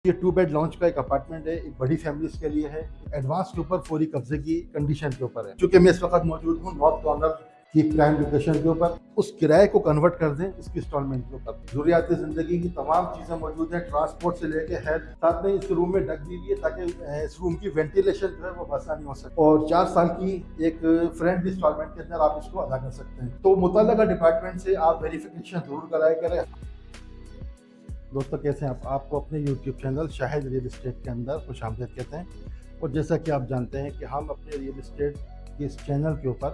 ये 2 bed launch का एक अपार्टमेंट है, एक बड़ी फैमिलीज़ के लिए है। एडवांस के ऊपर फौरी कब्जे की कंडीशन के ऊपर है। चूँकि मैं इस वक़्त मौजूद हूँ नॉर्थ कॉर्नर की प्राइम लोकेशन के ऊपर, उस किराए को कन्वर्ट कर दें इसकी इंस्टॉलमेंट के ऊपर। ज़रूरियाती ज़िंदगी की तमाम चीज़ें मौजूद हैं, ट्रांसपोर्ट से लेके हेल्थ। साथ में इस रूम में डक दी हुई है ताकि इस रूम की वेंटिलेशन जो है वो आसानी हो सके, और 4 साल की एक फ्रेंडली इंस्टॉलमेंट के अंदर आप इसको अदा कर सकते हैं। तो मुतल्लिका डिपार्टमेंट से आप वेरिफिकेशन ज़रूर कराया करें। दोस्तों कैसे हैं आप? आपको अपने YouTube channel Shahid real estate के अंदर खुशामदीद कहते हैं। और जैसा कि आप जानते हैं कि हम अपने रियल इस्टेट के इस चैनल के ऊपर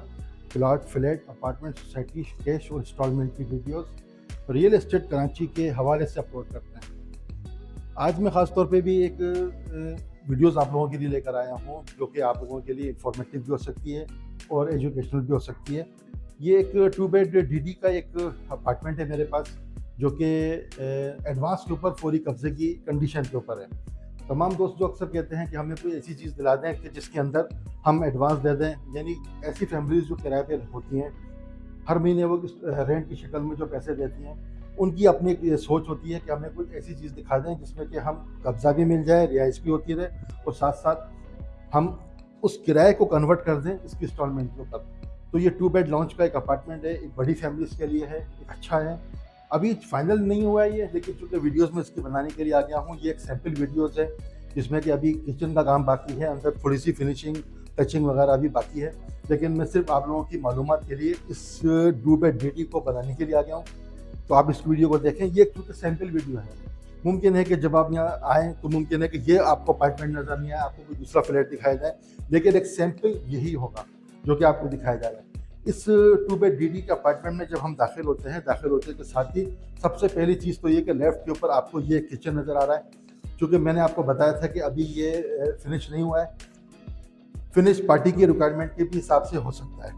plot, flat, apartment, society, cash और इंस्टॉलमेंट की वीडियोस रियल इस्टेट कराची के हवाले से अपलोड करते हैं। आज मैं ख़ास तौर पे भी एक वीडियोस आप लोगों के लिए लेकर आया हूँ जो कि आप लोगों के लिए इंफॉर्मेटिव भी हो सकती है और एजुकेशनल भी हो सकती है। ये एक 2 बेड DD का एक अपार्टमेंट है मेरे पास, जो कि एडवांस के ऊपर फौरी कब्जे की कंडीशन के ऊपर है। तमाम दोस्त जो अक्सर कहते हैं कि हमें कोई ऐसी चीज़ दिला दें कि जिसके अंदर हम एडवांस दे दें, यानी ऐसी फैमिलीज़ जो किराए पे होती हैं, हर महीने वो रेंट की शक्ल में जो पैसे देती हैं, उनकी अपनी एक सोच होती है कि हमें कोई ऐसी चीज़ दिखा दें जिसमें कि हम कब्ज़ा भी मिल जाए, रिहाइश भी होती रहे, और साथ साथ हम उस किराए को कन्वर्ट कर दें इसकी इंस्टॉलमेंट के ऊपर। तो ये 2 बेड लॉन्च का एक अपार्टमेंट है, एक बड़ी फैमिलीज़ के लिए है, एक अच्छा है। अभी फाइनल नहीं हुआ है ये, लेकिन चूँकि वीडियोस में इसके बनाने के लिए आ गया हूँ। ये एक सैम्पल वीडियोस है जिसमें कि अभी किचन का काम बाकी है, अंदर थोड़ी सी फिनिशिंग, टचिंग वगैरह अभी बाकी है। लेकिन मैं सिर्फ आप लोगों की मालूमात के लिए इस 2 बेड DD को बनाने के लिए आ गया हूँ, तो आप इस वीडियो को देखें। ये चूँकि सैम्पल वीडियो है, मुमकिन है कि जब आप यहाँ आएँ तो मुमकिन है कि ये आपको अपार्टमेंट नज़र नहीं आए, आपको कोई दूसरा फ्लैट दिखाया जाए, लेकिन एक सैम्पल यही होगा जो कि आपको दिखाया जा रहा है। इस 2 बेड DD के अपार्टमेंट में जब हम दाखिल होते के साथ ही सबसे पहली चीज़ तो ये कि लेफ़्ट के ऊपर आपको ये किचन नज़र आ रहा है। चूँकि मैंने आपको बताया था कि अभी ये फिनिश नहीं हुआ है, फिनिश पार्टी की रिक्वायरमेंट के भी हिसाब से हो सकता है।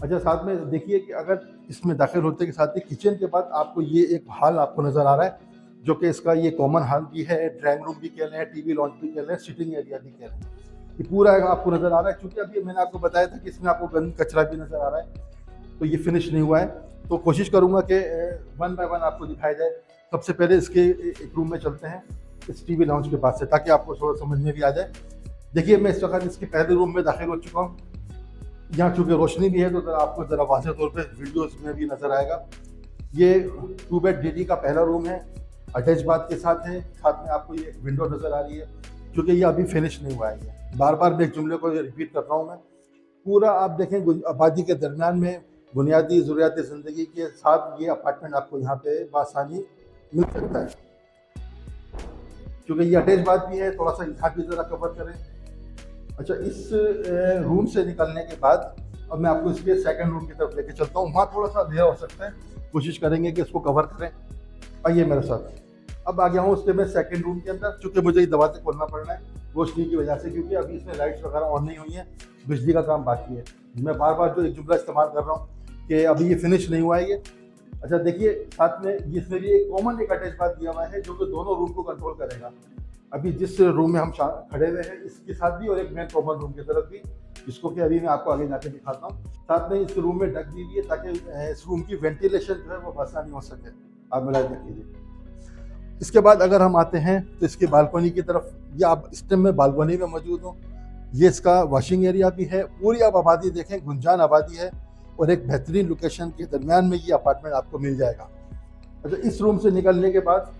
अच्छा, साथ में देखिए कि अगर इसमें दाखिल होते के साथ ही किचन के बाद आपको ये एक हॉल आपको नज़र आ रहा है, जो कि इसका ये कॉमन हॉल भी है, ड्राइंग रूम भी कह लें, TV लॉन्च भी कह लें, सिटिंग एरिया भी कह लें, ये पूरा आपको नज़र आ रहा है। चूँकि अभी मैंने आपको बताया था कि इसमें आपको गंद कचरा भी नज़र आ रहा है, तो ये फिनिश नहीं हुआ है। तो कोशिश करूँगा कि 1 बाय 1 आपको दिखाया जाए। सबसे पहले इसके एक रूम में चलते हैं, इस TV लॉन्च के पास से, ताकि आपको थोड़ा समझ में भी आ जाए। देखिए, मैं इस वक्त इसके पहले रूम में दाखिल हो चुका हूँ। यहाँ चूँकि रोशनी भी है तो आपको ज़रा वाज़ेह तौर पर वीडियोज़ में भी नज़र आएगा। ये 2 बेड DD का पहला रूम है, अटैच बाथ के साथ है। साथ में आपको ये विंडो नज़र आ रही है, क्योंकि ये अभी फिनिश नहीं हुआ है। ये बार बार मैं एक जुमले को रिपीट कर रहा हूँ। मैं पूरा आप देखें, आबादी के दरमियान में बुनियादी ज़रूरियात ज़िंदगी के साथ ये अपार्टमेंट आपको यहाँ पे बआसानी मिल सकता है। क्योंकि ये अटैच बाथ भी है, थोड़ा सा यहाँ भी ज़रा कवर करें। अच्छा, इस रूम से निकलने के बाद अब मैं आपको इसके सेकंड रूम की तरफ लेके चलता हूँ। वहाँ थोड़ा सा अंधेरा हो सकता है, कोशिश करेंगे कि इसको कवर करें। आइए मेरे साथ। अब आ गया हूँ उसके मैं सेकंड रूम के अंदर। चूँकि मुझे ये दरवाज़ा खोलना पड़ रहा है रोशनी की वजह से, क्योंकि अभी इसमें लाइट्स वगैरह ऑन नहीं हुई हैं, बिजली का काम बाकी है। मैं बार बार जो एक जुमला इस्तेमाल कर रहा हूँ कि अभी ये फिनिश नहीं हुआ है ये। अच्छा देखिए, साथ में इसमें भी एक कॉमन एक अटैच बाथ दिया हुआ है जो कि दोनों रूम को कंट्रोल करेगा। अभी जिस रूम में हम खड़े हुए हैं इसके साथ भी, और एक मेन कॉमन रूम की तरफ भी, जिसको कि अभी मैं आपको आगे जाके दिखाता हूँ। साथ में इस रूम में डक दी हुई है ताकि इस रूम की वेंटिलेशन जो है वो आसानी हो सके। आप मिला देखिए। इसके बाद अगर हम आते हैं तो इसके बालकनी की तरफ, ये आप इस टाइम में बालकनी में मौजूद हूँ। ये इसका वॉशिंग एरिया भी है। पूरी आप आबादी देखें, गुंजान आबादी है, और एक बेहतरीन लोकेशन के दरमियान में ये अपार्टमेंट आपको मिल जाएगा। अच्छा, इस रूम से निकलने के बाद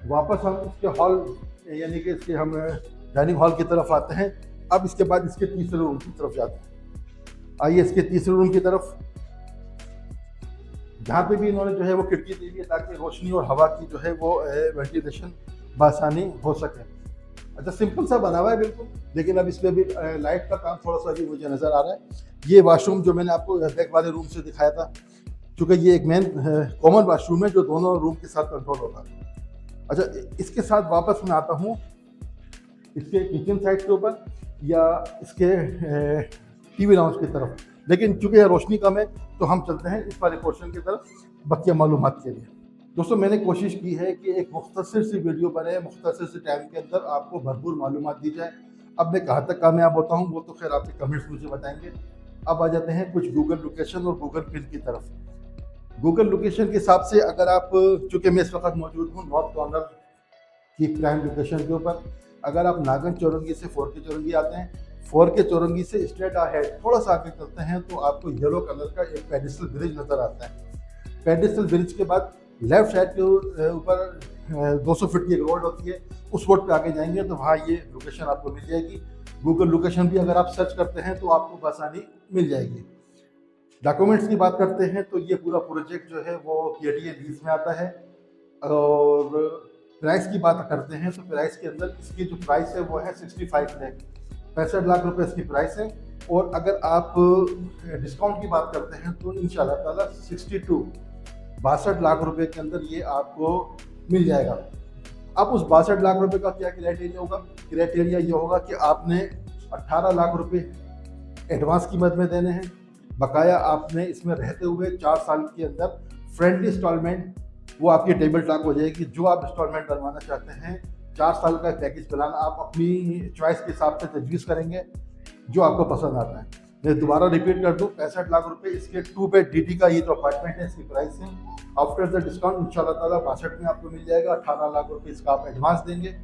वापस हम इसके हॉल, यानी कि इसके हम डाइनिंग हॉल की तरफ आते हैं। अब इसके बाद इसके तीसरे रूम की तरफ जाते हैं। आइए इसके तीसरे रूम की तरफ, जहाँ पे भी इन्होंने जो है वो खिड़की दी हुई है ताकि रोशनी और हवा की जो है वो वेंटिलेशन बआसानी हो सके। अच्छा, सिंपल सा बना हुआ है बिल्कुल, लेकिन अब इसमें भी लाइट का काम थोड़ा सा भी मुझे नज़र आ रहा है। ये वाशरूम जो मैंने आपको बैक वाले रूम से दिखाया था, चूँकि ये एक मेन कॉमन वाशरूम है जो दोनों रूम के साथ कंट्रोल होगा। अच्छा, इसके साथ वापस मैं आता हूँ इसके किचन साइड के ऊपर या इसके TV लाउंज की तरफ, लेकिन चूँकि यहाँ रोशनी कम है तो हम चलते हैं इस वाले पोर्शन की तरफ बकिया मालूमात के लिए। दोस्तों, मैंने कोशिश की है कि एक मुख्तसर सी वीडियो बने, मुख्तसर से टाइम के अंदर आपको भरपूर मालूमात दी जाए। अब मैं कहाँ तक कामयाब होता हूँ वो तो खैर आपके कमेंट्स मुझे बताएंगे। अब आ जाते हैं कुछ गूगल लोकेशन और गूगल पिन की तरफ। गूगल लोकेशन के हिसाब से अगर आप, चूँकि मैं इस वक्त मौजूद हूँ नॉर्थ कॉर्नर की प्राइम लोकेशन के ऊपर। अगर आप नागन चौरंगी से 4 के चौरंगी आते हैं, 4 के चौरंगी से स्ट्रेट अहेड थोड़ा सा आगे चलते हैं तो आपको येलो कलर का एक पेडिस्टल ब्रिज नज़र आता है। पेडिस्टल ब्रिज के बाद लेफ्ट साइड के ऊपर 200 फीट की एक रोड होती है, उस रोड पे आगे जाएंगे तो वहाँ ये लोकेशन आपको मिल जाएगी। गूगल लोकेशन भी अगर आप सर्च करते हैं तो आपको बआसानी मिल जाएगी। डॉक्यूमेंट्स की बात करते हैं तो ये पूरा प्रोजेक्ट जो है वो KDA लीज में आता है। और प्राइस की बात करते हैं तो प्राइस के अंदर इसकी जो प्राइस है वो है 65 लाख, 65 लाख रुपए इसकी प्राइस है। और अगर आप डिस्काउंट की बात करते हैं तो इंशाल्लाह ताला 62 लाख रुपए के अंदर ये आपको मिल जाएगा। अब उस 62 लाख रुपए का क्या क्राइटेरिया होगा? क्राइटेरिया ये होगा कि आपने 18 लाख रुपए एडवांस कीमत में देने हैं, बकाया आपने इसमें रहते हुए 4 साल के अंदर फ्रेंडली इंस्टॉलमेंट वो आपकी टेबल टॉक हो जाएगी। जो आप इंस्टॉलमेंट बनवाना चाहते हैं, 4 साल का पैकेज प्लान आप अपनी चॉइस के हिसाब से तजवीज़ करेंगे जो आपको पसंद आता है। मैं दोबारा रिपीट कर दूं, 65 लाख रुपए इसके 2 बेड DT का ये जो अपार्टमेंट है इसकी प्राइस है। आफ्टर द डिस्काउंट इंशाल्लाह ताला 62 में आपको मिल जाएगा। 18 लाख रुपए इसका आप एडवांस देंगे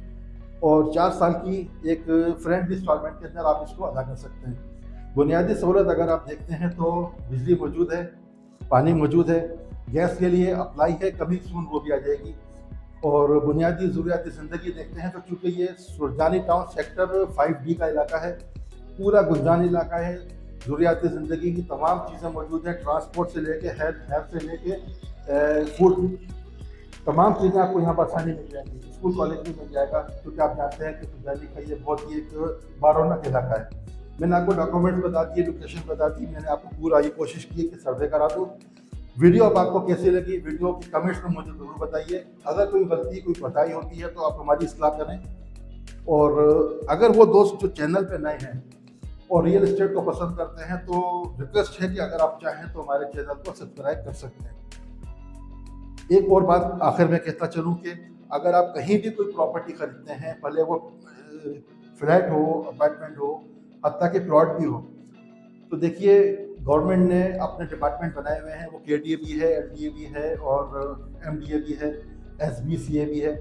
और 4 साल की एक फ्रेंडली इंस्टॉलमेंट के अंदर आप इसको अदा कर सकते हैं। बुनियादी सहूलत अगर आप देखते हैं तो बिजली मौजूद है, पानी मौजूद है, गैस के लिए अप्लाई है, कभी सून वो भी आ जाएगी। और बुनियादी ज़रूरियात ज़िंदगी देखते हैं तो चूँकि ये सुरजानी टाउन सेक्टर 5D का इलाका है, पूरा गुलजान इलाका है, ज़रूरियात ज़िंदगी की तमाम चीज़ें मौजूद हैं, ट्रांसपोर्ट से लेके हेल्थ से लेके फूड, तमाम चीज़ें आपको यहाँ पर आसानी मिल जाएंगी। स्कूल कॉलेज भी मिल जाएगा, क्योंकि आप जानते हैं कि सुरजानी का ये बहुत ही एक बारौनक इलाका है। मैंने आपको डॉक्यूमेंट्स बता दिए, लोकेशन बता दी, मैंने आपको पूरा ये कोशिश की कि सर्वे करा दूँ। वीडियो अब आपको कैसी लगी, वीडियो की कमेंट्स में मुझे ज़रूर बताइए। अगर कोई गलती, कोई कोताही होती है तो आप हमारी इस्लाह करें। और अगर वो दोस्त जो चैनल पे नए हैं और रियल एस्टेट को पसंद करते हैं तो रिक्वेस्ट है कि अगर आप चाहें तो हमारे चैनल को सब्सक्राइब कर सकते हैं। एक और बात आखिर में कहता चलूँ कि अगर आप कहीं भी कोई प्रॉपर्टी खरीदते हैं, भले वो फ्लैट हो, अपार्टमेंट हो, हत्ता के प्लॉट भी हो, तो देखिए गवर्नमेंट ने अपने डिपार्टमेंट बनाए हुए हैं। वो KDA भी है, LDA भी है और MDA भी है, SBCA भी है।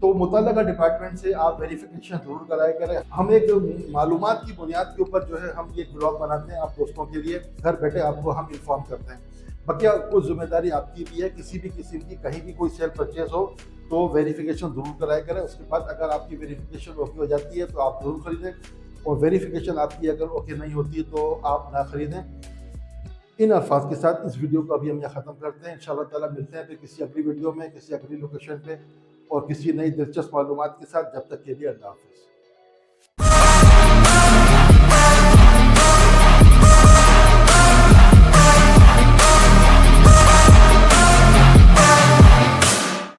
तो मुतल्लका डिपार्टमेंट से आप वेरिफिकेशन ज़रूर कराया करें। हम एक मालूमात की बुनियाद के ऊपर जो है हम ये ब्लॉग बनाते हैं आप दोस्तों के लिए, घर बैठे आपको हम इन्फॉर्म करते हैं। बाकी कुछ जिम्मेदारी आपकी भी है, किसी भी किस्म की कहीं भी कोई सेल परचेज हो तो वेरिफिकेशन ज़रूर कराया करें। उसके बाद अगर आपकी वेरिफिकेशन ओके हो जाती है तो आप ज़रूर खरीदें, और वेरिफिकेशन आपकी अगर ओके नहीं होती तो आप ना खरीदें। इन अल्फाज के साथ इस वीडियो को अभी हम यहाँ ख़त्म करते हैं। इंशाल्लाह ताला मिलते हैं फिर किसी अगली वीडियो में, किसी अगली लोकेशन पे और किसी नई दिलचस्प मालूमात के साथ। जब तक के लिए अल्लाह हाफ़िज़।